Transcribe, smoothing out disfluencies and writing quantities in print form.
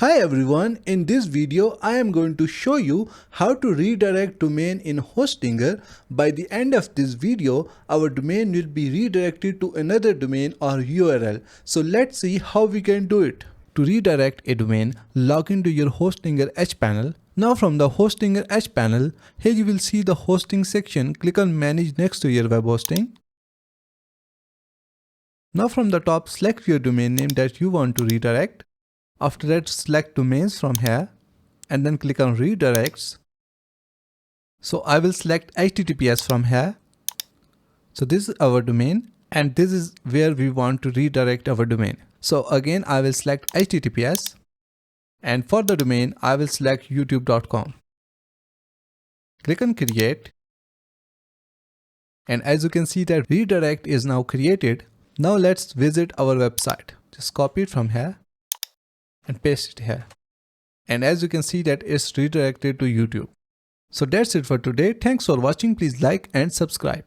Hi everyone, in this video I am going to show you how to redirect domain in Hostinger. By the end of this video, our domain will be redirected to another domain or URL. So let's see how we can do it. To redirect a domain, log into your Hostinger hPanel. Now from the Hostinger hPanel, here you will see the hosting section. Click on Manage next to your web hosting. Now from the top, select your domain name that you want to redirect. After that, select domains from here and then click on redirects. So I will select HTTPS from here. So this is our domain and this is where we want to redirect our domain. So again, I will select HTTPS and for the domain, I will select youtube.com. Click on create. And as you can see that redirect is now created. Now let's visit our website. Just copy it from here and paste it here. And as you can see that it's redirected to YouTube. So that's it for today. Thanks for watching. Please like and subscribe.